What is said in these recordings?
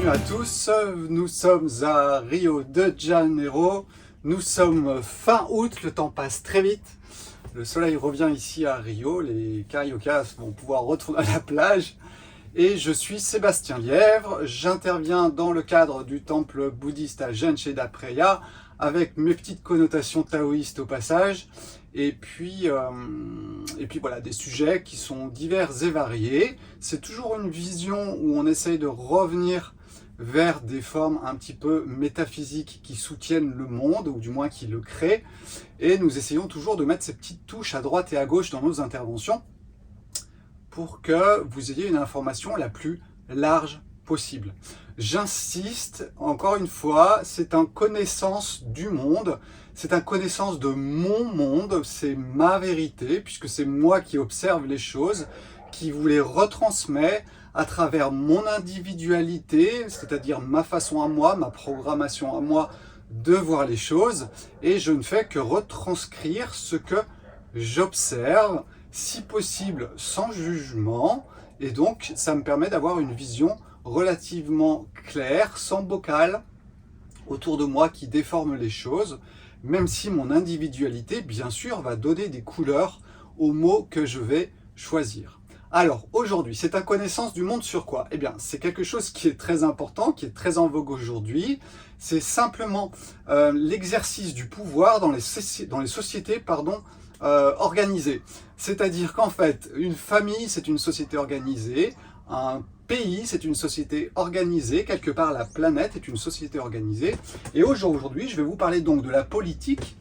à tous, nous sommes à Rio de Janeiro, nous sommes fin août, le temps passe très vite, le soleil revient ici à Rio, les cariocas vont pouvoir retourner à la plage et je suis Sébastien Lièvre, j'interviens dans le cadre du temple bouddhiste à Jansheda Preya avec mes petites connotations taoïstes au passage et puis voilà, des sujets qui sont divers et variés. C'est toujours une vision où on essaye de revenir vers des formes un petit peu métaphysiques qui soutiennent le monde, ou du moins qui le créent, et nous essayons toujours de mettre ces petites touches à droite et à gauche dans nos interventions pour que vous ayez une information la plus large possible. J'insiste, encore une fois, c'est une connaissance du monde, c'est une connaissance de mon monde, c'est ma vérité, puisque c'est moi qui observe les choses, qui vous les retransmet à travers mon individualité, c'est-à-dire ma façon à moi, ma programmation à moi de voir les choses, et je ne fais que retranscrire ce que j'observe, si possible sans jugement, et donc ça me permet d'avoir une vision relativement claire, sans bocal, autour de moi qui déforme les choses, même si mon individualité, bien sûr, va donner des couleurs aux mots que je vais choisir. Alors, aujourd'hui, c'est ta connaissance du monde sur quoi? Eh bien, c'est quelque chose qui est très important, qui est très en vogue aujourd'hui. C'est simplement l'exercice du pouvoir dans les sociétés organisées. C'est-à-dire qu'en fait, une famille, c'est une société organisée, un pays, c'est une société organisée, quelque part la planète est une société organisée. Et aujourd'hui, je vais vous parler donc de la politique,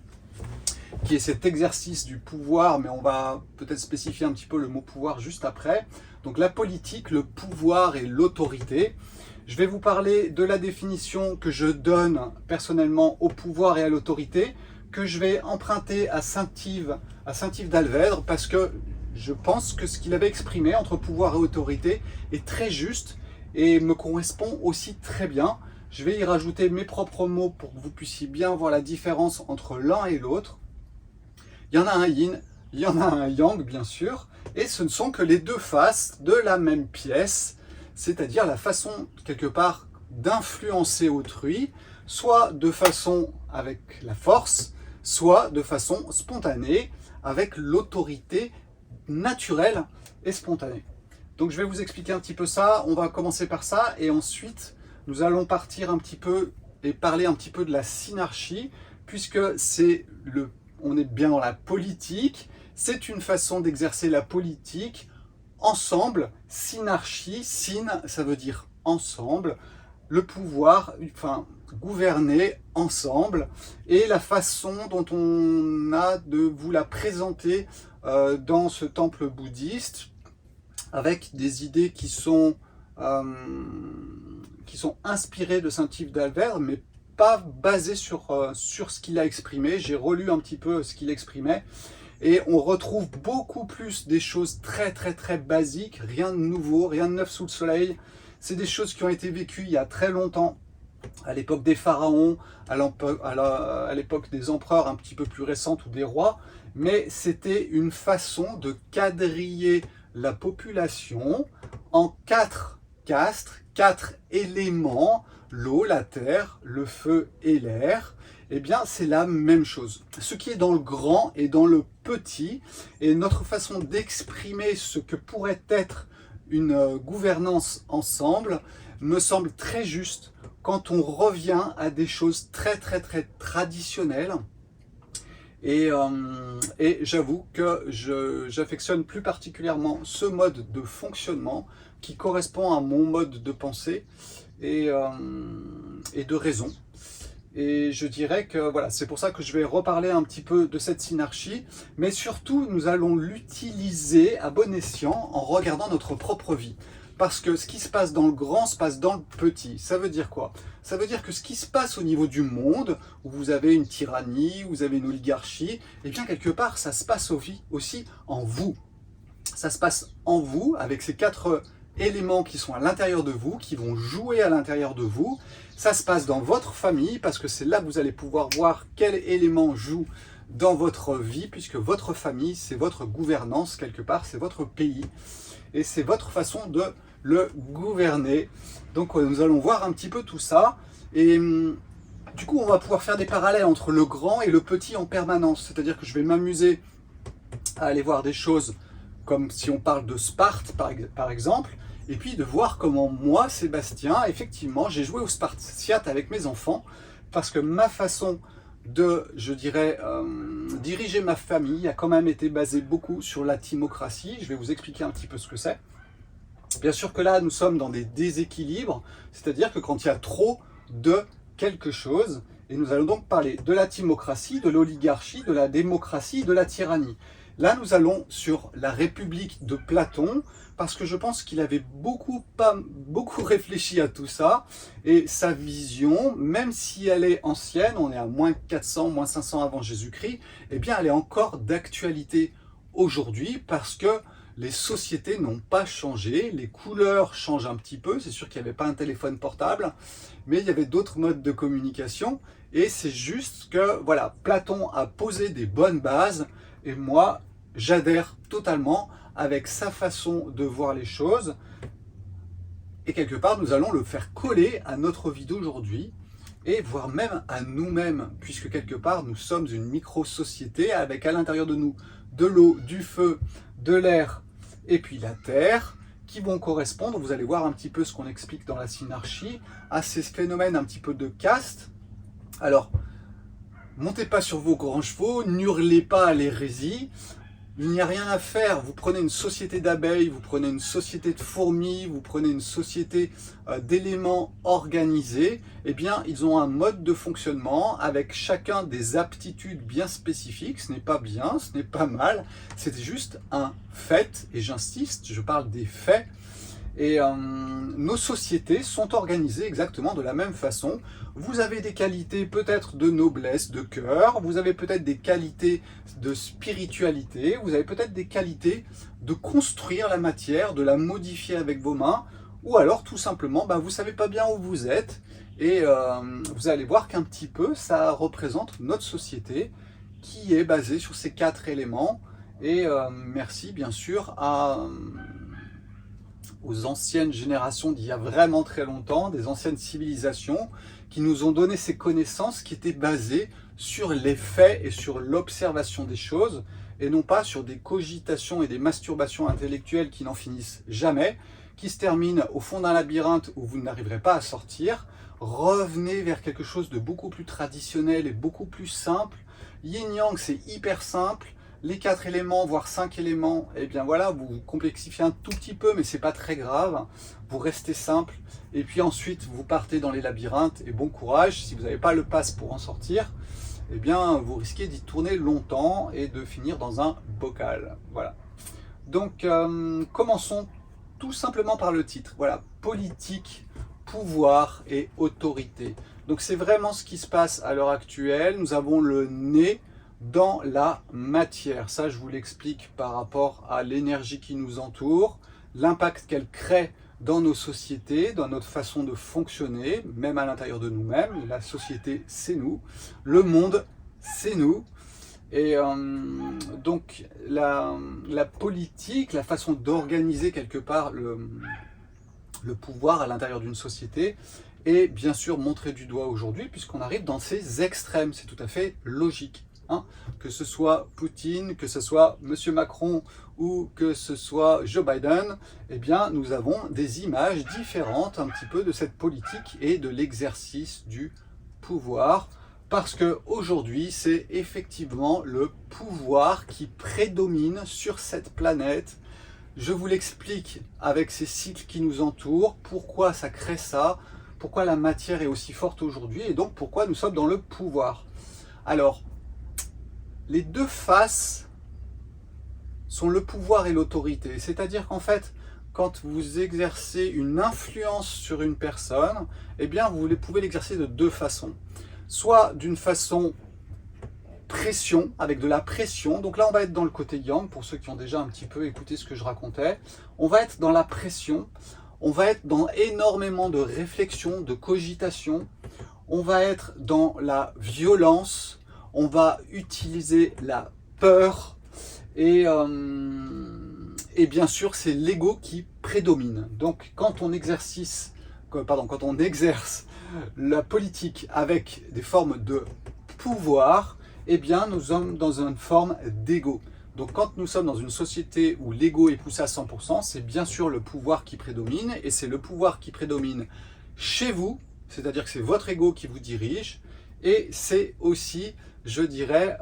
qui est cet exercice du pouvoir, mais on va peut-être spécifier un petit peu le mot pouvoir juste après. Donc la politique, le pouvoir et l'autorité. Je vais vous parler de la définition que je donne personnellement au pouvoir et à l'autorité, que je vais emprunter à Saint-Yves d'Alvèdre, parce que je pense que ce qu'il avait exprimé entre pouvoir et autorité est très juste et me correspond aussi très bien. Je vais y rajouter mes propres mots pour que vous puissiez bien voir la différence entre l'un et l'autre. Il y en a un yin, il y en a un yang, bien sûr, et ce ne sont que les deux faces de la même pièce, c'est-à-dire la façon, quelque part, d'influencer autrui, soit de façon avec la force, soit de façon spontanée, avec l'autorité naturelle et spontanée. Donc je vais vous expliquer un petit peu ça, on va commencer par ça, et ensuite nous allons partir un petit peu et parler un petit peu de la synarchie, puisque on est bien dans la politique, c'est une façon d'exercer la politique ensemble. Synarchie, syn, ça veut dire ensemble, le pouvoir, enfin gouverner ensemble, et la façon dont on a de vous la présenter dans ce temple bouddhiste, avec des idées qui sont inspirées de Saint-Yves d'Alvèdre, mais pas basées sur ce qu'il a exprimé. J'ai relu un petit peu ce qu'il exprimait, et on retrouve beaucoup plus des choses très basiques, rien de nouveau, rien de neuf sous le soleil. C'est des choses qui ont été vécues il y a très longtemps, à l'époque des pharaons, à l'époque des empereurs un petit peu plus récentes ou des rois, mais c'était une façon de quadriller la population en 4 castes, 4 éléments, l'eau, la terre, le feu et l'air. Eh bien, c'est la même chose. Ce qui est dans le grand et dans le petit, et notre façon d'exprimer ce que pourrait être une gouvernance ensemble, me semble très juste quand on revient à des choses très traditionnelles. Et j'avoue que j'affectionne plus particulièrement ce mode de fonctionnement qui correspond à mon mode de pensée et de raison. Et je dirais que voilà, c'est pour ça que je vais reparler un petit peu de cette synarchie, mais surtout nous allons l'utiliser à bon escient en regardant notre propre vie. Parce que ce qui se passe dans le grand se passe dans le petit. Ça veut dire quoi? Ça veut dire que ce qui se passe au niveau du monde, où vous avez une tyrannie, où vous avez une oligarchie, et bien quelque part ça se passe aussi en vous. Ça se passe en vous, avec ces 4 éléments qui sont à l'intérieur de vous, qui vont jouer à l'intérieur de vous. Ça se passe dans votre famille, parce que c'est là que vous allez pouvoir voir quel élément joue dans votre vie, puisque votre famille, c'est votre gouvernance quelque part, c'est votre pays. Et c'est votre façon de le gouverner. Donc nous allons voir un petit peu tout ça. Et du coup, on va pouvoir faire des parallèles entre le grand et le petit en permanence. C'est-à-dire que je vais m'amuser à aller voir des choses comme si on parle de Sparte, par exemple, et puis de voir comment moi, Sébastien, effectivement, j'ai joué aux Spartiates avec mes enfants, parce que ma façon de, je dirais, diriger ma famille a quand même été basée beaucoup sur la timocratie. Je vais vous expliquer un petit peu ce que c'est. Bien sûr que là, nous sommes dans des déséquilibres, c'est-à-dire que quand il y a trop de quelque chose, et nous allons donc parler de la timocratie, de l'oligarchie, de la démocratie, de la tyrannie. Là, nous allons sur la République de Platon, parce que je pense qu'il avait beaucoup réfléchi à tout ça, et sa vision, même si elle est ancienne, on est à moins 400, moins 500 avant Jésus-Christ, eh bien, elle est encore d'actualité aujourd'hui, parce que les sociétés n'ont pas changé, les couleurs changent un petit peu, c'est sûr qu'il n'y avait pas un téléphone portable, mais il y avait d'autres modes de communication, et c'est juste que, voilà, Platon a posé des bonnes bases, et moi, j'adhère totalement avec sa façon de voir les choses. Et quelque part, nous allons le faire coller à notre vie d'aujourd'hui, et voire même à nous-mêmes, puisque quelque part, nous sommes une micro-société avec à l'intérieur de nous de l'eau, du feu, de l'air, et puis la terre, qui vont correspondre, vous allez voir un petit peu ce qu'on explique dans la synarchie, à ces phénomènes un petit peu de caste. Alors, montez pas sur vos grands chevaux, n'hurlez pas à l'hérésie, il n'y a rien à faire. Vous prenez une société d'abeilles, vous prenez une société de fourmis, vous prenez une société d'éléments organisés, eh bien, ils ont un mode de fonctionnement avec chacun des aptitudes bien spécifiques. Ce n'est pas bien, ce n'est pas mal, c'est juste un fait, et j'insiste, je parle des faits. Et nos sociétés sont organisées exactement de la même façon. Vous avez des qualités peut-être de noblesse, de cœur, vous avez peut-être des qualités de spiritualité, vous avez peut-être des qualités de construire la matière, de la modifier avec vos mains, ou alors tout simplement, vous ne savez pas bien où vous êtes, et vous allez voir qu'un petit peu, ça représente notre société qui est basée sur ces 4 éléments, et merci bien sûr aux anciennes générations d'il y a vraiment très longtemps, des anciennes civilisations qui nous ont donné ces connaissances qui étaient basées sur les faits et sur l'observation des choses et non pas sur des cogitations et des masturbations intellectuelles qui n'en finissent jamais, qui se terminent au fond d'un labyrinthe où vous n'arriverez pas à sortir. Revenez vers quelque chose de beaucoup plus traditionnel et beaucoup plus simple. Yin-Yang, c'est hyper simple. Les 4 éléments, voire 5 éléments, eh bien voilà, vous complexifiez un tout petit peu, mais c'est pas très grave. Vous restez simple, et puis ensuite vous partez dans les labyrinthes, et bon courage. Si vous n'avez pas le pass pour en sortir, eh bien vous risquez d'y tourner longtemps et de finir dans un bocal. Voilà. Donc commençons tout simplement par le titre. Voilà, politique, pouvoir et autorité. Donc c'est vraiment ce qui se passe à l'heure actuelle. Nous avons le nez dans la matière. Ça, je vous l'explique par rapport à l'énergie qui nous entoure, l'impact qu'elle crée dans nos sociétés, dans notre façon de fonctionner, même à l'intérieur de nous-mêmes. La société, c'est nous. Le monde, c'est nous. Et donc, la politique, la façon d'organiser quelque part le pouvoir à l'intérieur d'une société est bien sûr montrée du doigt aujourd'hui, puisqu'on arrive dans ces extrêmes. C'est tout à fait logique. Que ce soit Poutine, que ce soit M. Macron ou que ce soit Joe Biden, eh bien, nous avons des images différentes un petit peu de cette politique et de l'exercice du pouvoir. Parce qu'aujourd'hui, c'est effectivement le pouvoir qui prédomine sur cette planète. Je vous l'explique avec ces cycles qui nous entourent, pourquoi ça crée ça, pourquoi la matière est aussi forte aujourd'hui et donc pourquoi nous sommes dans le pouvoir. Alors, les deux faces sont le pouvoir et l'autorité. C'est-à-dire qu'en fait, quand vous exercez une influence sur une personne, eh bien, vous pouvez l'exercer de 2 façons. Soit d'une façon pression, avec de la pression. Donc là, on va être dans le côté yang, pour ceux qui ont déjà un petit peu écouté ce que je racontais. On va être dans la pression. On va être dans énormément de réflexion, de cogitation. On va être dans la violence. On va utiliser la peur et bien sûr c'est l'ego qui prédomine. Donc quand on exerce la politique avec des formes de pouvoir, eh bien nous sommes dans une forme d'ego. Donc quand nous sommes dans une société où l'ego est poussé à 100%, c'est bien sûr le pouvoir qui prédomine, et c'est le pouvoir qui prédomine chez vous, c'est-à-dire que c'est votre ego qui vous dirige, et c'est aussi, je dirais,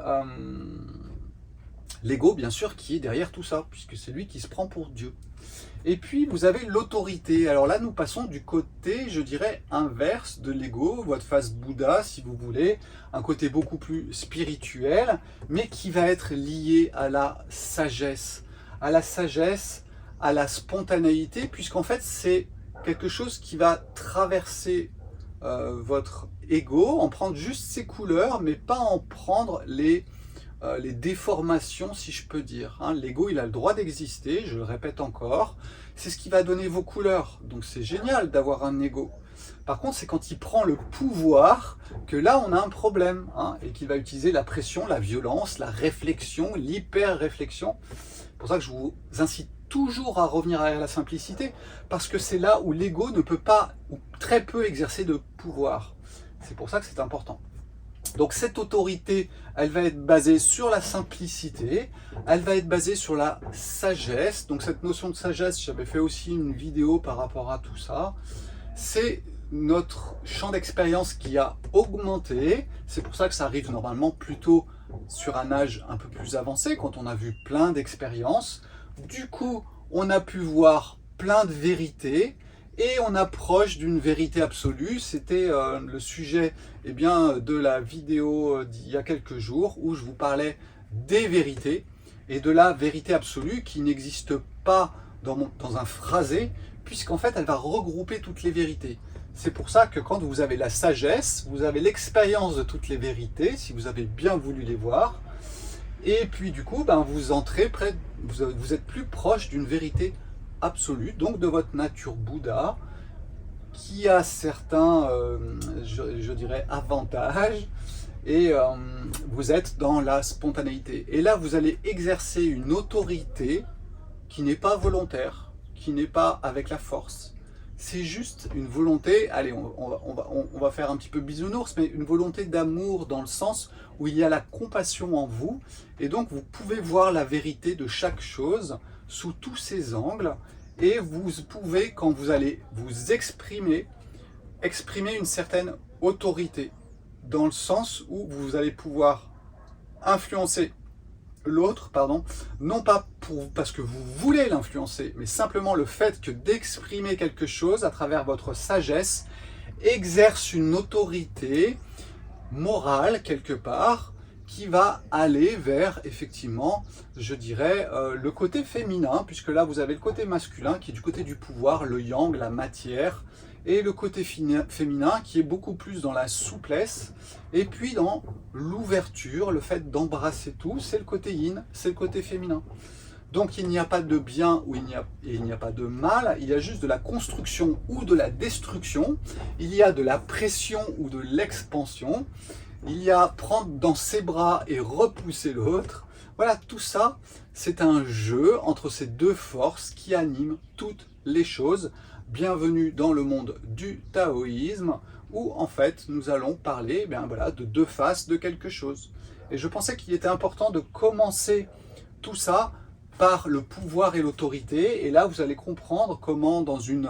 l'ego bien sûr qui est derrière tout ça, puisque c'est lui qui se prend pour Dieu. Et puis vous avez l'autorité. Alors là nous passons du côté, je dirais, inverse de l'ego, votre face Bouddha si vous voulez, un côté beaucoup plus spirituel, mais qui va être lié à la sagesse, à la spontanéité, puisqu'en fait c'est quelque chose qui va traverser votre ego, en prendre juste ses couleurs, mais pas en prendre les déformations, si je peux dire. L'ego, il a le droit d'exister, je le répète encore, c'est ce qui va donner vos couleurs. Donc c'est génial d'avoir un ego. Par contre, c'est quand il prend le pouvoir que là, on a un problème, et qu'il va utiliser la pression, la violence, la réflexion, l'hyper-réflexion. C'est pour ça que je vous incite toujours à revenir à la simplicité, parce que c'est là où l'ego ne peut pas, ou très peu, exercer de pouvoir. C'est pour ça que c'est important. Donc cette autorité, elle va être basée sur la simplicité, elle va être basée sur la sagesse. Donc cette notion de sagesse, j'avais fait aussi une vidéo par rapport à tout ça. C'est notre champ d'expérience qui a augmenté. C'est pour ça que ça arrive normalement plutôt sur un âge un peu plus avancé, quand on a vu plein d'expériences. Du coup, on a pu voir plein de vérités, et on approche d'une vérité absolue. C'était le sujet de la vidéo d'il y a quelques jours, où je vous parlais des vérités et de la vérité absolue qui n'existe pas dans un phrasé, puisqu'en fait elle va regrouper toutes les vérités. C'est pour ça que quand vous avez la sagesse, vous avez l'expérience de toutes les vérités, si vous avez bien voulu les voir, et puis du coup vous entrez vous êtes plus proche d'une vérité absolue, donc de votre nature Bouddha, qui a certains, je dirais, avantages, et vous êtes dans la spontanéité. Et là, vous allez exercer une autorité qui n'est pas volontaire, qui n'est pas avec la force. C'est juste une volonté, allez, on va faire un petit peu bisounours, mais une volonté d'amour, dans le sens où il y a la compassion en vous, et donc vous pouvez voir la vérité de chaque chose sous tous ses angles, et vous pouvez, quand vous allez vous exprimer une certaine autorité, dans le sens où vous allez pouvoir influencer l'autre, non pas parce que vous voulez l'influencer, mais simplement le fait que d'exprimer quelque chose à travers votre sagesse exerce une autorité morale quelque part, qui va aller vers, effectivement, je dirais, le côté féminin, puisque là vous avez le côté masculin qui est du côté du pouvoir, le yang, la matière, et le côté féminin qui est beaucoup plus dans la souplesse, et puis dans l'ouverture, le fait d'embrasser tout, c'est le côté yin, c'est le côté féminin. Donc il n'y a pas de bien ou il n'y a pas de mal, il y a juste de la construction ou de la destruction, il y a de la pression ou de l'expansion, il y a prendre dans ses bras et repousser l'autre. Voilà, tout ça, c'est un jeu entre ces deux forces qui animent toutes les choses. Bienvenue dans le monde du taoïsme, où en fait nous allons parler de deux faces de quelque chose. Et je pensais qu'il était important de commencer tout ça par le pouvoir et l'autorité. Et là, vous allez comprendre comment dans une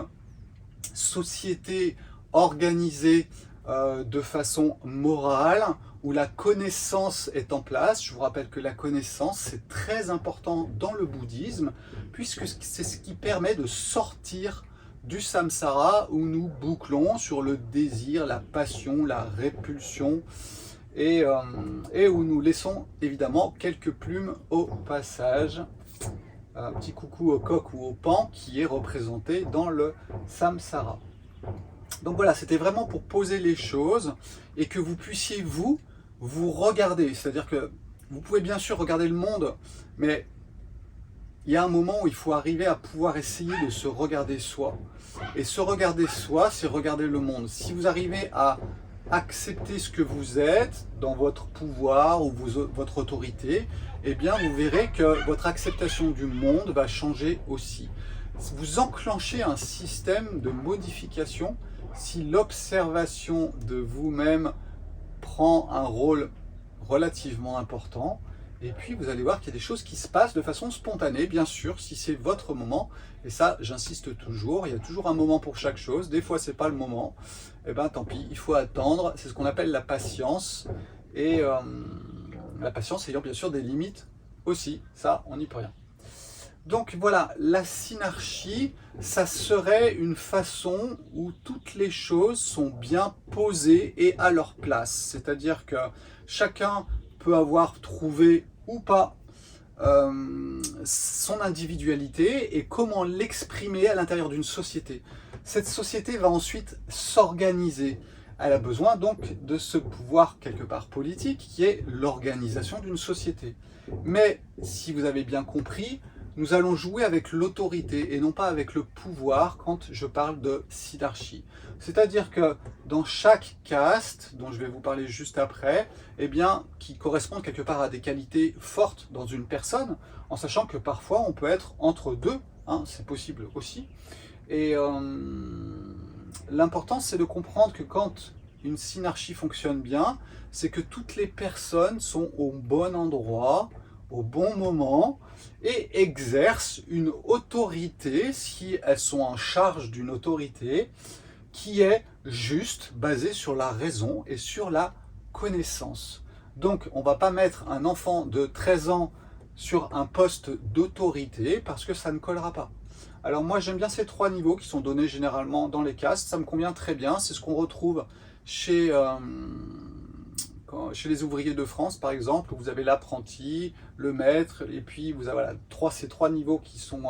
société organisée de façon morale, où la connaissance est en place. Je vous rappelle que la connaissance, c'est très important dans le bouddhisme, puisque c'est ce qui permet de sortir du samsara, où nous bouclons sur le désir, la passion, la répulsion, et où nous laissons évidemment quelques plumes au passage. Un petit coucou au coq ou au paon qui est représenté dans le samsara. Donc voilà, c'était vraiment pour poser les choses et que vous puissiez vous regarder. C'est-à-dire que vous pouvez bien sûr regarder le monde, mais il y a un moment où il faut arriver à pouvoir essayer de se regarder soi. Et se regarder soi, c'est regarder le monde. Si vous arrivez à accepter ce que vous êtes dans votre pouvoir ou votre autorité, eh bien vous verrez que votre acceptation du monde va changer aussi. vous enclenchez un système de modification si l'observation de vous-même prend un rôle relativement important. Et puis vous allez voir qu'il y a des choses qui se passent de façon spontanée, bien sûr, si c'est votre moment. Et ça, j'insiste toujours, il y a toujours un moment pour chaque chose. Des fois, c'est pas le moment. Et ben tant pis, il faut attendre. C'est ce qu'on appelle la patience. Et la patience ayant bien sûr des limites aussi. Ça, on n'y peut rien. Donc voilà, la synarchie, ça serait une façon où toutes les choses sont bien posées et à leur place. C'est-à-dire que chacun peut avoir trouvé ou pas son individualité et comment l'exprimer à l'intérieur d'une société. Cette société va ensuite s'organiser. Elle a besoin donc de ce pouvoir quelque part politique qui est l'organisation d'une société. Mais si vous avez bien compris, nous allons jouer avec l'autorité et non pas avec le pouvoir quand je parle de synarchie. C'est-à-dire que dans chaque caste, dont je vais vous parler juste après, eh bien, qui correspondent quelque part à des qualités fortes dans une personne, en sachant que parfois on peut être entre deux, hein, c'est possible aussi. Et l'important c'est de comprendre que quand une synarchie fonctionne bien, c'est que toutes les personnes sont au bon endroit, au bon moment, et exercent une autorité, si elles sont en charge d'une autorité, qui est juste, basée sur la raison et sur la connaissance. Donc on ne va pas mettre un enfant de 13 ans sur un poste d'autorité parce que ça ne collera pas. Alors moi j'aime bien ces 3 niveaux qui sont donnés généralement dans les castes, ça me convient très bien, c'est ce qu'on retrouve chez les ouvriers de France par exemple, où vous avez l'apprenti, le maître, et puis vous avez voilà, ces 3 niveaux qui sont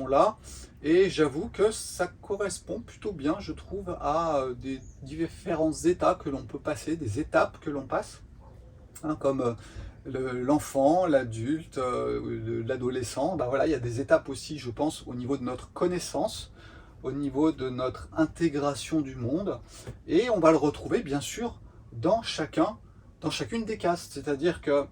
là, et j'avoue que ça correspond plutôt bien, je trouve, à des différents états que l'on peut passer, des étapes que l'on passe, hein, comme l'enfant, l'adulte, l'adolescent. Ben voilà, il y a des étapes aussi, je pense, au niveau de notre connaissance, au niveau de notre intégration du monde, et on va le retrouver bien sûr dans chacune des castes, c'est-à-dire que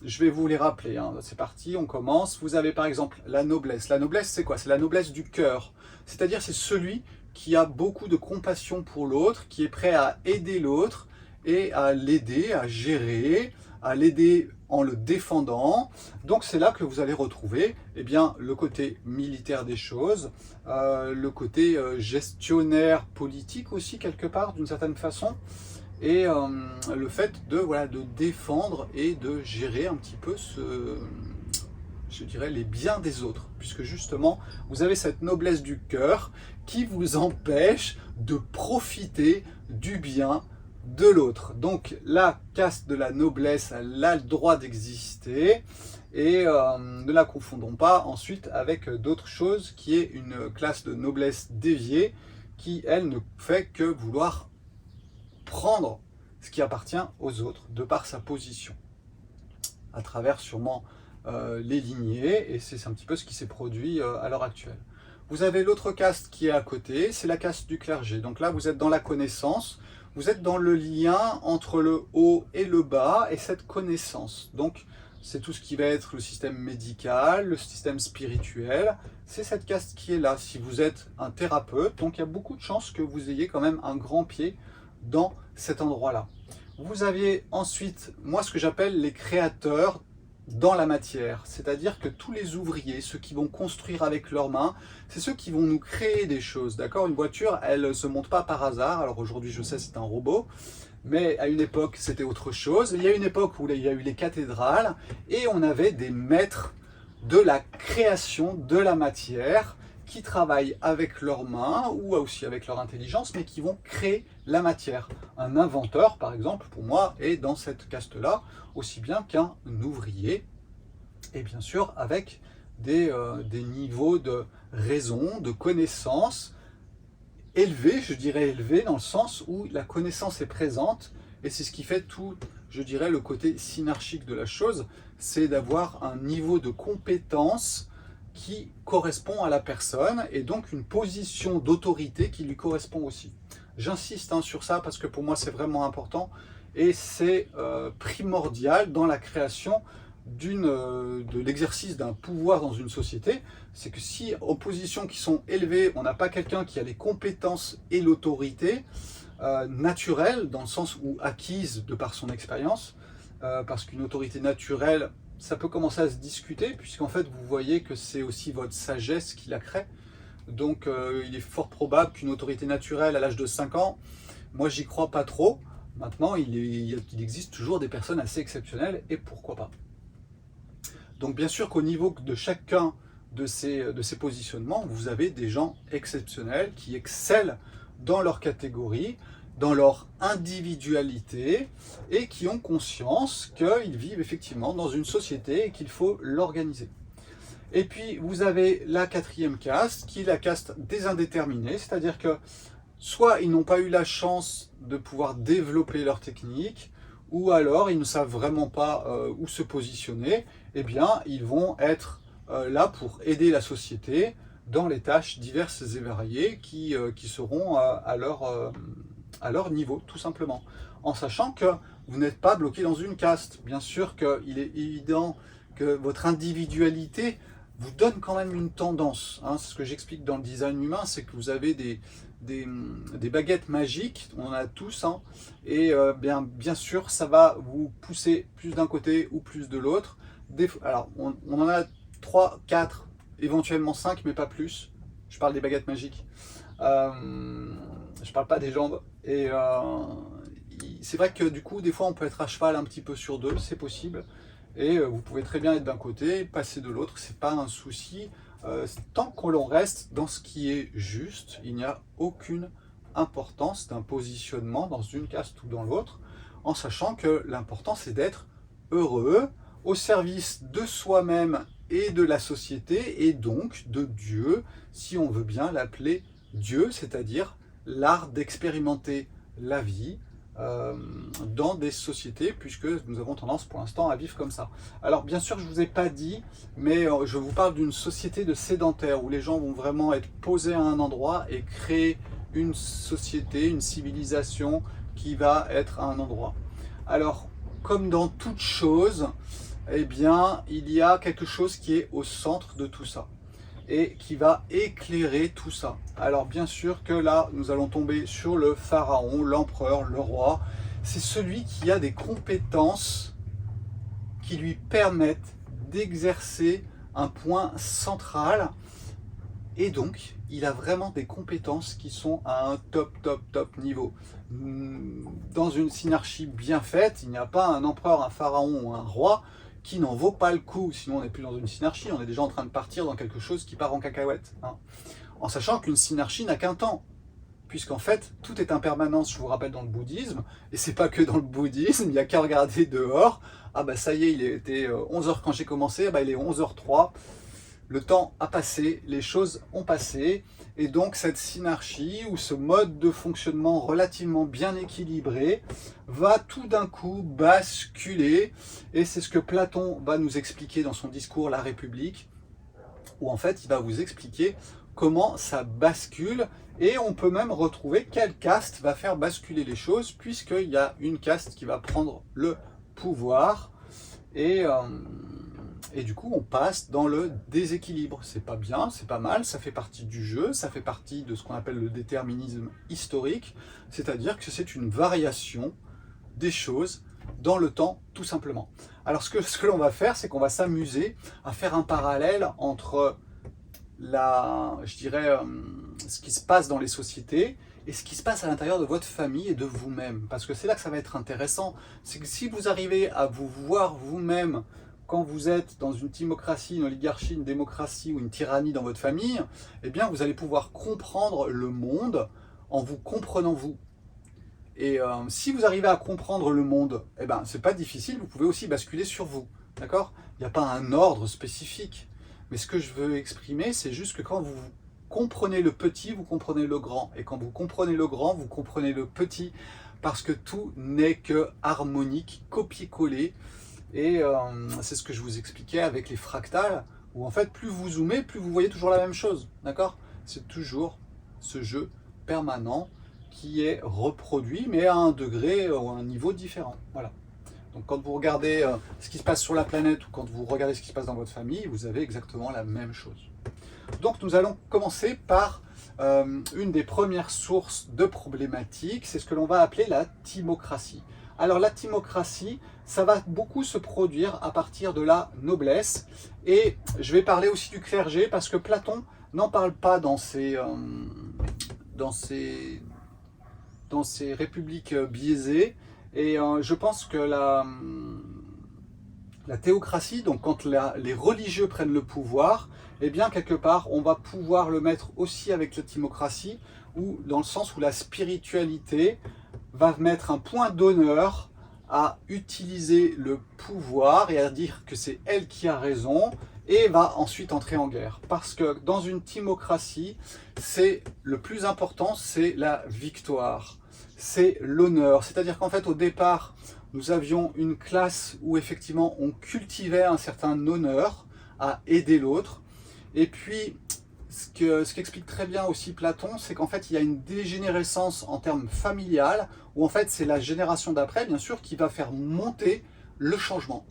je vais vous les rappeler, hein. C'est parti, on commence. Vous avez par exemple la noblesse. La noblesse, c'est quoi? C'est la noblesse du cœur. C'est-à-dire c'est celui qui a beaucoup de compassion pour l'autre, qui est prêt à aider l'autre et à l'aider, à gérer, à l'aider en le défendant. Donc c'est là que vous allez retrouver eh bien, le côté militaire des choses, le côté gestionnaire politique aussi quelque part d'une certaine façon, et le fait de défendre et de gérer un petit peu je dirais, les biens des autres, puisque justement, vous avez cette noblesse du cœur qui vous empêche de profiter du bien de l'autre. Donc la caste de la noblesse, elle a le droit d'exister, et ne la confondons pas ensuite avec d'autres choses, qui est une classe de noblesse déviée, qui elle ne fait que vouloir prendre ce qui appartient aux autres de par sa position, à travers sûrement les lignées, et c'est un petit peu ce qui s'est produit à l'heure actuelle. Vous avez l'autre caste qui est à côté, c'est la caste du clergé. Donc là, vous êtes dans la connaissance, vous êtes dans le lien entre le haut et le bas, et cette connaissance. Donc, c'est tout ce qui va être le système médical, le système spirituel. C'est cette caste qui est là. Si vous êtes un thérapeute, donc il y a beaucoup de chances que vous ayez quand même un grand pied dans cet endroit-là. Vous aviez ensuite, moi, ce que j'appelle les créateurs dans la matière, c'est-à-dire que tous les ouvriers, ceux qui vont construire avec leurs mains, c'est ceux qui vont nous créer des choses, d'accord? Une voiture, elle ne se monte pas par hasard. Alors aujourd'hui, je sais, c'est un robot, mais à une époque, c'était autre chose. Il y a une époque où il y a eu les cathédrales, et on avait des maîtres de la création de la matière, qui travaillent avec leurs mains ou aussi avec leur intelligence, mais qui vont créer la matière. Un inventeur, par exemple, pour moi, est dans cette caste-là, aussi bien qu'un ouvrier, et bien sûr avec des niveaux de raison, de connaissance élevés, je dirais élevés, dans le sens où la connaissance est présente, et c'est ce qui fait tout, je dirais, le côté synarchique de la chose, c'est d'avoir un niveau de compétence qui correspond à la personne, et donc une position d'autorité qui lui correspond aussi. J'insiste sur ça parce que pour moi c'est vraiment important, et c'est primordial dans la création de l'exercice d'un pouvoir dans une société, c'est que si en positions qui sont élevées, on n'a pas quelqu'un qui a les compétences et l'autorité naturelle, dans le sens où acquise de par son expérience, parce qu'une autorité naturelle, ça peut commencer à se discuter, puisqu'en fait vous voyez que c'est aussi votre sagesse qui la crée. Donc il est fort probable qu'une autorité naturelle à l'âge de 5 ans, moi j'y crois pas trop. Maintenant il existe toujours des personnes assez exceptionnelles, et pourquoi pas. Donc bien sûr qu'au niveau de chacun de ces positionnements, vous avez des gens exceptionnels qui excellent dans leur catégorie, dans leur individualité, et qui ont conscience qu'ils vivent effectivement dans une société et qu'il faut l'organiser. Et puis vous avez la quatrième caste, qui est la caste des indéterminés, c'est-à-dire que soit ils n'ont pas eu la chance de pouvoir développer leur technique, ou alors ils ne savent vraiment pas où se positionner, eh bien ils vont être là pour aider la société dans les tâches diverses et variées qui seront à leur niveau, tout simplement. En sachant que vous n'êtes pas bloqué dans une caste. Bien sûr qu'il est évident que votre individualité vous donne quand même une tendance. Hein. C'est ce que j'explique dans le design humain, c'est que vous avez des baguettes magiques, on en a tous, hein, et bien sûr ça va vous pousser plus d'un côté ou plus de l'autre. Alors on en a 3, 4, éventuellement 5, mais pas plus. Je parle des baguettes magiques. Je parle pas des jambes. Et c'est vrai que du coup, des fois, on peut être à cheval un petit peu sur deux, c'est possible. Et vous pouvez très bien être d'un côté, passer de l'autre, c'est pas un souci. Tant que l'on reste dans ce qui est juste, il n'y a aucune importance d'un positionnement dans une caste ou dans l'autre, en sachant que l'important c'est d'être heureux, au service de soi-même et de la société, et donc de Dieu, si on veut bien l'appeler Dieu, c'est-à-dire l'art d'expérimenter la vie dans des sociétés, puisque nous avons tendance pour l'instant à vivre comme ça. Alors bien sûr, je ne vous ai pas dit, mais je vous parle d'une société de sédentaires, où les gens vont vraiment être posés à un endroit et créer une société, une civilisation qui va être à un endroit. Alors, comme dans toute chose, eh bien, il y a quelque chose qui est au centre de tout ça et qui va éclairer tout ça. Alors bien sûr que là, nous allons tomber sur le pharaon, l'empereur, le roi. C'est celui qui a des compétences qui lui permettent d'exercer un point central, et donc il a vraiment des compétences qui sont à un top niveau. Dans une synarchie bien faite, il n'y a pas un empereur, un pharaon ou un roi qui n'en vaut pas le coup, sinon on n'est plus dans une synarchie, on est déjà en train de partir dans quelque chose qui part en cacahuète. Hein. En sachant qu'une synarchie n'a qu'un temps, puisqu'en fait, tout est impermanence, je vous rappelle, dans le bouddhisme, et c'est pas que dans le bouddhisme, il n'y a qu'à regarder dehors, ah bah ça y est, il était 11h quand j'ai commencé, ah bah il est 11h03, le temps a passé, les choses ont passé, et donc cette synarchie, ou ce mode de fonctionnement relativement bien équilibré, va tout d'un coup basculer, et c'est ce que Platon va nous expliquer dans son discours La République, où en fait il va vous expliquer comment ça bascule, et on peut même retrouver quelle caste va faire basculer les choses, puisqu'il y a une caste qui va prendre le pouvoir, et du coup on passe dans le déséquilibre. C'est pas bien, c'est pas mal, ça fait partie du jeu, ça fait partie de ce qu'on appelle le déterminisme historique, c'est-à-dire que c'est une variation des choses dans le temps, tout simplement. Alors ce que l'on va faire, c'est qu'on va s'amuser à faire un parallèle entre je dirais, ce qui se passe dans les sociétés et ce qui se passe à l'intérieur de votre famille et de vous-même. Parce que c'est là que ça va être intéressant. C'est que si vous arrivez à vous voir vous-même quand vous êtes dans une timocratie, une oligarchie, une démocratie ou une tyrannie dans votre famille, eh bien vous allez pouvoir comprendre le monde en vous comprenant vous. Et si vous arrivez à comprendre le monde, eh ben c'est pas difficile, vous pouvez aussi basculer sur vous. D'accord ? Il n'y a pas un ordre spécifique. Mais ce que je veux exprimer, c'est juste que quand vous comprenez le petit, vous comprenez le grand. Et quand vous comprenez le grand, vous comprenez le petit. Parce que tout n'est que harmonique, copier-coller. Et c'est ce que je vous expliquais avec les fractales, où en fait, plus vous zoomez, plus vous voyez toujours la même chose. D'accord ? C'est toujours ce jeu permanent qui est reproduit, mais à un degré ou à un niveau différent. Voilà. Donc quand vous regardez ce qui se passe sur la planète ou quand vous regardez ce qui se passe dans votre famille, vous avez exactement la même chose. Donc nous allons commencer par une des premières sources de problématiques, c'est ce que l'on va appeler la timocratie. Alors la timocratie, ça va beaucoup se produire à partir de la noblesse, et je vais parler aussi du clergé parce que Platon n'en parle pas dans ses républiques biaisées, et je pense que la théocratie, donc quand les religieux prennent le pouvoir, eh bien quelque part on va pouvoir le mettre aussi avec la timocratie, ou dans le sens où la spiritualité va mettre un point d'honneur à utiliser le pouvoir et à dire que c'est elle qui a raison, et va ensuite entrer en guerre. Parce que dans une timocratie, le plus important, c'est la victoire, c'est l'honneur. C'est-à-dire qu'en fait, au départ, nous avions une classe où effectivement on cultivait un certain honneur à aider l'autre. Et puis, ce qu'explique très bien aussi Platon, c'est qu'en fait, il y a une dégénérescence en termes familial, où en fait, c'est la génération d'après, bien sûr, qui va faire monter le changement.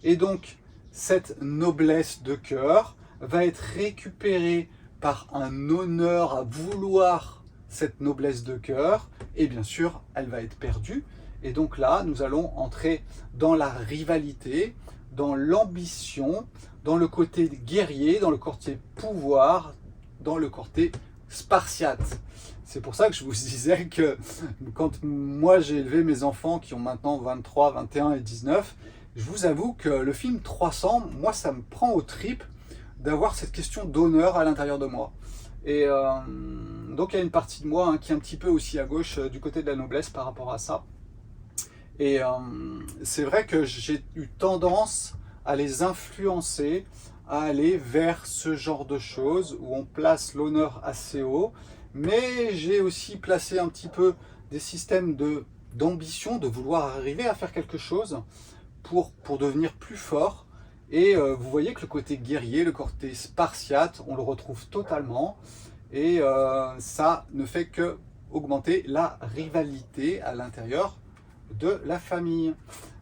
Et donc, cette noblesse de cœur va être récupérée par un honneur à vouloir cette noblesse de cœur, et bien sûr, elle va être perdue. Et donc là, nous allons entrer dans la rivalité, dans l'ambition, dans le côté guerrier, dans le côté pouvoir, dans le côté spartiate. C'est pour ça que je vous disais que quand moi j'ai élevé mes enfants qui ont maintenant 23, 21 et 19, je vous avoue que le film 300, moi ça me prend aux tripes d'avoir cette question d'honneur à l'intérieur de moi. Et donc il y a une partie de moi qui est un petit peu aussi à gauche du côté de la noblesse par rapport à ça. Et c'est vrai que j'ai eu tendance à les influencer, à aller vers ce genre de choses où on place l'honneur assez haut, mais j'ai aussi placé un petit peu des systèmes d'ambition, de vouloir arriver à faire quelque chose pour devenir plus fort. Et vous voyez que le côté guerrier, le côté spartiate, on le retrouve totalement, et ça ne fait que augmenter la rivalité à l'intérieur de la famille.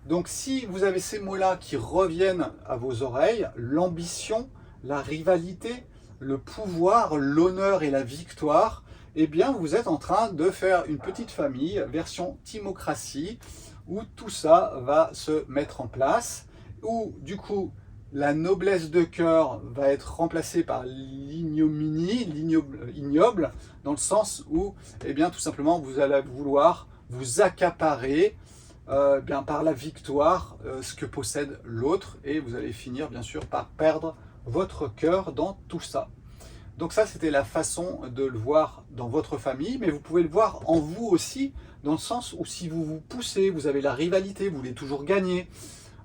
Donc si vous avez ces mots-là qui reviennent à vos oreilles, l'ambition, la rivalité, le pouvoir, l'honneur et la victoire, eh bien vous êtes en train de faire une petite famille version timocratie, où tout ça va se mettre en place, où du coup la noblesse de cœur va être remplacée par l'ignominie, ignoble, dans le sens où eh bien tout simplement vous allez vouloir vous accaparer bien par la victoire ce que possède l'autre, et vous allez finir bien sûr par perdre votre cœur dans tout ça. Donc ça, c'était la façon de le voir dans votre famille, mais vous pouvez le voir en vous aussi, dans le sens où si vous vous poussez, vous avez la rivalité, vous voulez toujours gagner,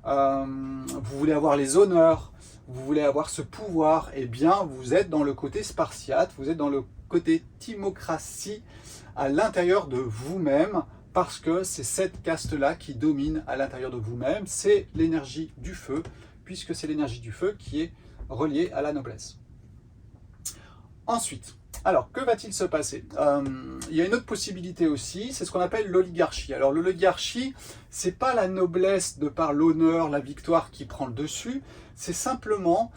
vous voulez avoir les honneurs, vous voulez avoir ce pouvoir, et bien vous êtes dans le côté spartiate, vous êtes dans le côté timocratie à l'intérieur de vous-même, parce que c'est cette caste-là qui domine à l'intérieur de vous-même, c'est l'énergie du feu, puisque c'est l'énergie du feu qui est reliée à la noblesse. Ensuite, alors que va-t-il se passer? Il y a une autre possibilité aussi, c'est ce qu'on appelle l'oligarchie. Alors l'oligarchie, c'est pas la noblesse de par l'honneur, la victoire qui prend le dessus, c'est simplement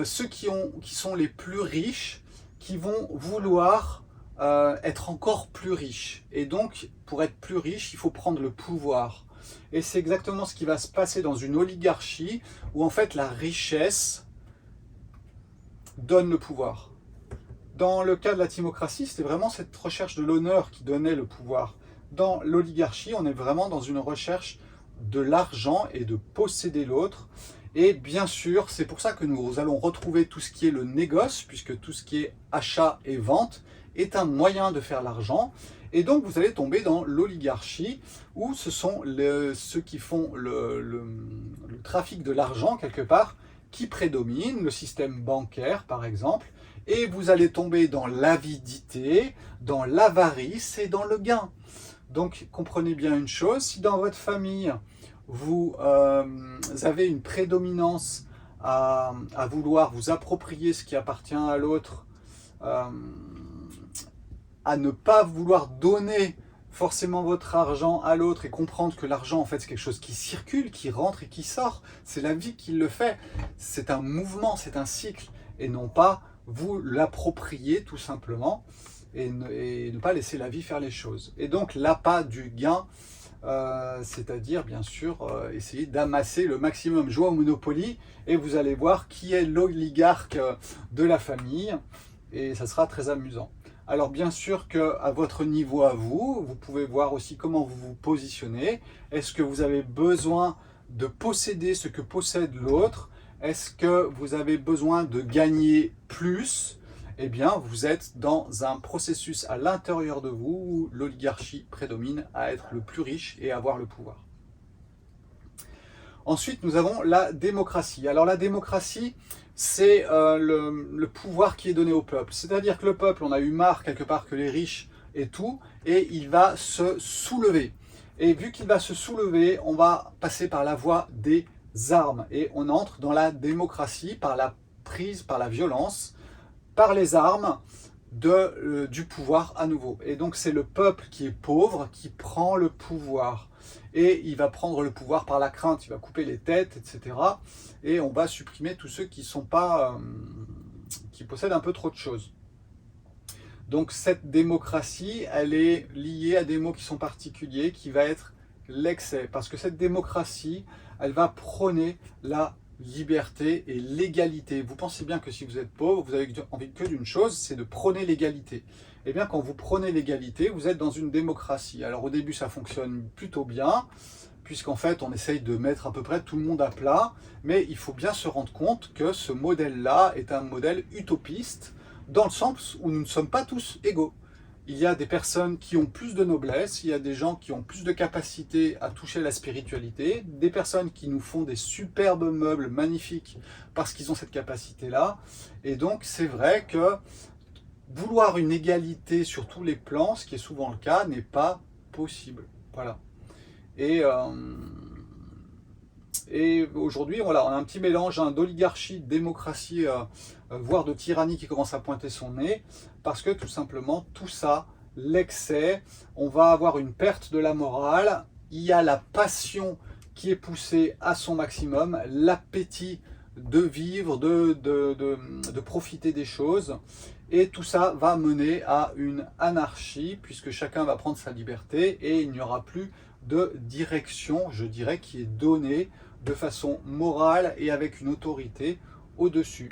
ceux qui sont les plus riches, qui vont vouloir être encore plus riches. Et donc, pour être plus riche, il faut prendre le pouvoir. Et c'est exactement ce qui va se passer dans une oligarchie, où en fait la richesse donne le pouvoir. Dans le cas de la timocratie, c'était vraiment cette recherche de l'honneur qui donnait le pouvoir. Dans l'oligarchie, on est vraiment dans une recherche de l'argent et de posséder l'autre. Et bien sûr, c'est pour ça que nous allons retrouver tout ce qui est le négoce, puisque tout ce qui est achat et vente est un moyen de faire l'argent. Et donc, vous allez tomber dans l'oligarchie, où ce sont ceux qui font le trafic de l'argent, quelque part, qui prédomine, le système bancaire, par exemple. Et vous allez tomber dans l'avidité, dans l'avarice et dans le gain. Donc, comprenez bien une chose, si dans votre famille, vous avez une prédominance à vouloir vous approprier ce qui appartient à l'autre, à ne pas vouloir donner forcément votre argent à l'autre et comprendre que l'argent, en fait, c'est quelque chose qui circule, qui rentre et qui sort. C'est la vie qui le fait. C'est un mouvement, c'est un cycle, et non pas vous l'approprier tout simplement et ne pas laisser la vie faire les choses. Et donc, l'appât du gain, c'est-à-dire, bien sûr, essayer d'amasser le maximum. Jouer au Monopoly et vous allez voir qui est l'oligarque de la famille, et ça sera très amusant. Alors bien sûr qu'à votre niveau à vous, vous pouvez voir aussi comment vous vous positionnez. Est-ce que vous avez besoin de posséder ce que possède l'autre? Est-ce que vous avez besoin de gagner plus? Eh bien, vous êtes dans un processus à l'intérieur de vous où l'oligarchie prédomine à être le plus riche et à avoir le pouvoir. Ensuite, nous avons la démocratie. Alors la démocratie, c'est le pouvoir qui est donné au peuple. C'est-à-dire que le peuple, on a eu marre quelque part que les riches aient tout, et il va se soulever. Et vu qu'il va se soulever, on va passer par la voie des armes. Et on entre dans la démocratie par la prise, par la violence, par les armes du pouvoir à nouveau. Et donc c'est le peuple qui est pauvre qui prend le pouvoir. Et il va prendre le pouvoir par la crainte, il va couper les têtes, etc. Et on va supprimer tous ceux qui sont pas, qui possèdent un peu trop de choses. Donc cette démocratie, elle est liée à des mots qui sont particuliers, qui va être l'excès. Parce que cette démocratie, elle va prôner la liberté et l'égalité. Vous pensez bien que si vous êtes pauvre, vous avez envie que d'une chose, c'est de prôner l'égalité. Eh bien, quand vous prônez l'égalité, vous êtes dans une démocratie. Alors au début, ça fonctionne plutôt bien, puisqu'en fait, on essaye de mettre à peu près tout le monde à plat, mais il faut bien se rendre compte que ce modèle-là est un modèle utopiste, dans le sens où nous ne sommes pas tous égaux. Il y a des personnes qui ont plus de noblesse, il y a des gens qui ont plus de capacité à toucher la spiritualité, des personnes qui nous font des superbes meubles magnifiques parce qu'ils ont cette capacité-là. Et donc c'est vrai que vouloir une égalité sur tous les plans, ce qui est souvent le cas, n'est pas possible. Voilà. Et aujourd'hui, voilà, on a un petit mélange d'oligarchie, de démocratie, voire de tyrannie qui commence à pointer son nez, parce que tout simplement, tout ça, l'excès, on va avoir une perte de la morale, il y a la passion qui est poussée à son maximum, l'appétit de vivre, de profiter des choses, et tout ça va mener à une anarchie, puisque chacun va prendre sa liberté, et il n'y aura plus de direction, je dirais, qui est donnée de façon morale et avec une autorité au-dessus.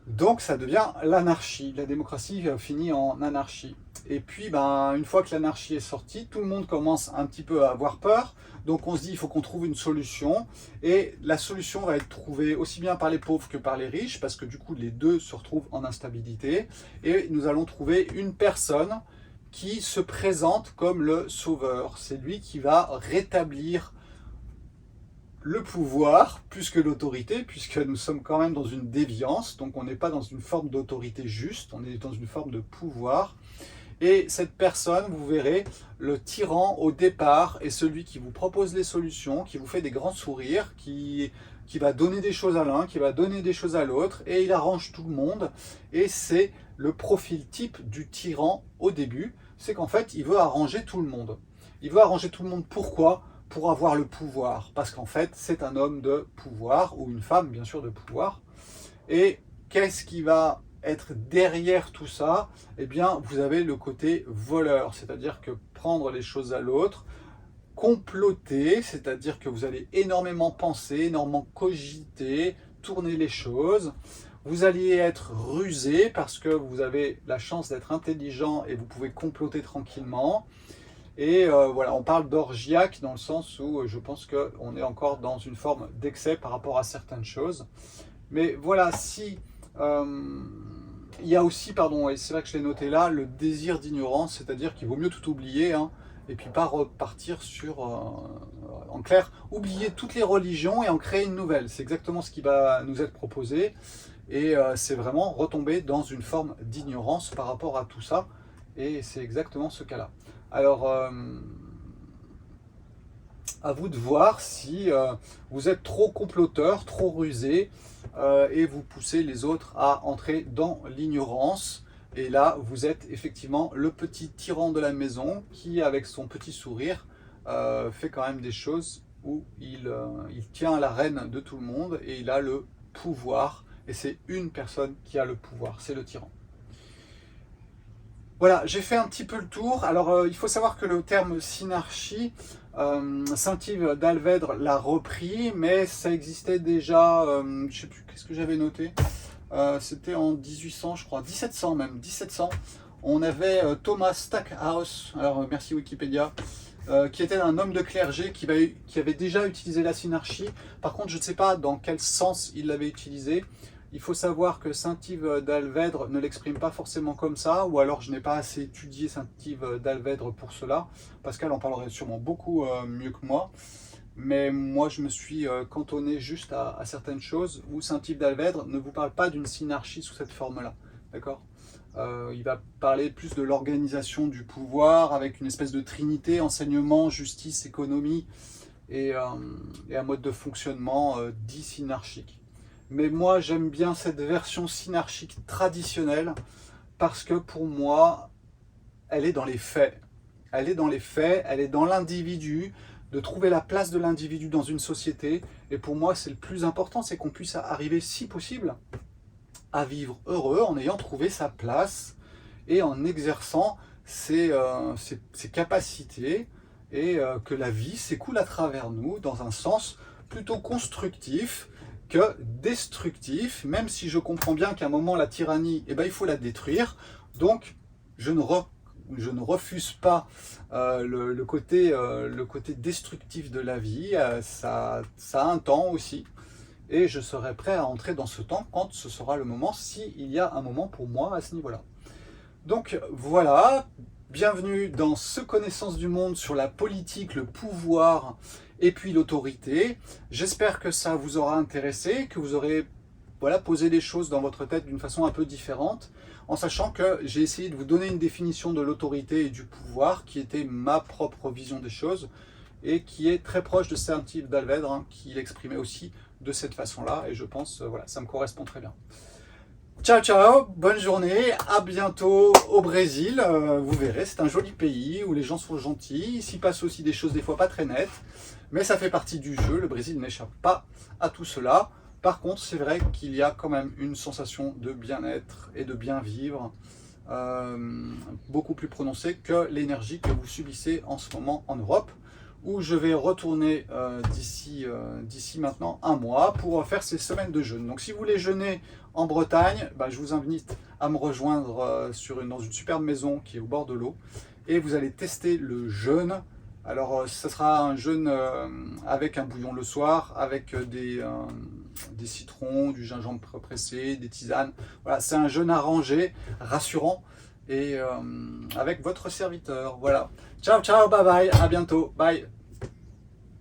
Donc ça devient l'anarchie. La démocratie finit en anarchie. Et puis, une fois que l'anarchie est sortie, tout le monde commence un petit peu à avoir peur. Donc on se dit, il faut qu'on trouve une solution. Et la solution va être trouvée aussi bien par les pauvres que par les riches, parce que du coup, les deux se retrouvent en instabilité. Et nous allons trouver une personne qui se présente comme le sauveur. C'est lui qui va rétablir le pouvoir plus que l'autorité, puisque nous sommes quand même dans une déviance, donc on n'est pas dans une forme d'autorité juste, on est dans une forme de pouvoir. Et cette personne, vous verrez, le tyran au départ est celui qui vous propose les solutions, qui vous fait des grands sourires, qui va donner des choses à l'un, qui va donner des choses à l'autre, et il arrange tout le monde. Et c'est le profil type du tyran au début, c'est qu'en fait, il veut arranger tout le monde. Il veut arranger tout le monde, pourquoi ? Pour avoir le pouvoir, parce qu'en fait, c'est un homme de pouvoir, ou une femme, bien sûr, de pouvoir. Et qu'est-ce qui va être derrière tout ça? Eh bien, vous avez le côté voleur, c'est-à-dire que prendre les choses à l'autre, comploter, c'est-à-dire que vous allez énormément penser, énormément cogiter, tourner les choses. Vous alliez être rusé, parce que vous avez la chance d'être intelligent et vous pouvez comploter tranquillement. Et voilà, on parle d'orgiaque dans le sens où je pense qu'on est encore dans une forme d'excès par rapport à certaines choses. Mais voilà, si il y a aussi, pardon, et c'est là que je l'ai noté là, le désir d'ignorance, c'est-à-dire qu'il vaut mieux tout oublier, hein, et puis pas repartir sur, en clair, oublier toutes les religions et en créer une nouvelle. C'est exactement ce qui va nous être proposé, et c'est vraiment retomber dans une forme d'ignorance par rapport à tout ça, et c'est exactement ce cas-là. Alors, à vous de voir si vous êtes trop comploteur, trop rusé, et vous poussez les autres à entrer dans l'ignorance. Et là, vous êtes effectivement le petit tyran de la maison qui, avec son petit sourire, fait quand même des choses où il tient la rêne de tout le monde et il a le pouvoir. Et c'est une personne qui a le pouvoir, c'est le tyran. Voilà, j'ai fait un petit peu le tour. Alors, il faut savoir que le terme synarchie, Saint-Yves d'Alvèdre l'a repris, mais ça existait déjà, je ne sais plus, qu'est-ce que j'avais noté, c'était en 1800, je crois, 1700 même, 1700. On avait Thomas Stackhouse, alors merci Wikipédia, qui était un homme de clergé qui avait déjà utilisé la synarchie. Par contre, je ne sais pas dans quel sens il l'avait utilisé. Il faut savoir que Saint-Yves d'Alvèdre ne l'exprime pas forcément comme ça, ou alors je n'ai pas assez étudié Saint-Yves d'Alvèdre pour cela. Pascal en parlerait sûrement beaucoup mieux que moi. Mais moi, je me suis cantonné juste à certaines choses où Saint-Yves d'Alvèdre ne vous parle pas d'une synarchie sous cette forme-là. D'accord ? Il va parler plus de l'organisation du pouvoir avec une espèce de trinité, enseignement, justice, économie et un mode de fonctionnement dit synarchique. Mais moi, j'aime bien cette version synarchique traditionnelle parce que pour moi, elle est dans les faits. Elle est dans les faits, elle est dans l'individu, de trouver la place de l'individu dans une société. Et pour moi, c'est le plus important, c'est qu'on puisse arriver, si possible, à vivre heureux en ayant trouvé sa place et en exerçant ses capacités et que la vie s'écoule à travers nous dans un sens plutôt constructif que destructif, même si je comprends bien qu'à un moment la tyrannie, eh ben, il faut la détruire. Donc je ne refuse pas le côté destructif de la vie, ça a un temps aussi. Et je serai prêt à entrer dans ce temps quand ce sera le moment, s'il y a un moment pour moi à ce niveau-là. Donc voilà, bienvenue dans ce Connaissance du Monde sur la politique, le pouvoir et puis l'autorité. J'espère que ça vous aura intéressé, que vous aurez posé les choses dans votre tête d'une façon un peu différente, en sachant que j'ai essayé de vous donner une définition de l'autorité et du pouvoir qui était ma propre vision des choses et qui est très proche de Saint-Yves d'Alvèdre, qui l'exprimait aussi de cette façon-là, et je pense, voilà, ça me correspond très bien. Ciao, ciao, bonne journée, à bientôt au Brésil, vous verrez, c'est un joli pays où les gens sont gentils, il s'y passe aussi des choses des fois pas très nettes, mais ça fait partie du jeu, le Brésil n'échappe pas à tout cela. Par contre, c'est vrai qu'il y a quand même une sensation de bien-être et de bien vivre beaucoup plus prononcée que l'énergie que vous subissez en ce moment en Europe, où je vais retourner d'ici maintenant un mois pour faire ces semaines de jeûne. Donc si vous voulez jeûner en Bretagne, je vous invite à me rejoindre dans une superbe maison qui est au bord de l'eau, et vous allez tester le jeûne. Alors ce sera un jeûne avec un bouillon le soir, avec des citrons, du gingembre pressé, des tisanes. Voilà, c'est un jeûne arrangé, rassurant, et avec votre serviteur. Voilà. Ciao, ciao, bye bye, à bientôt, bye.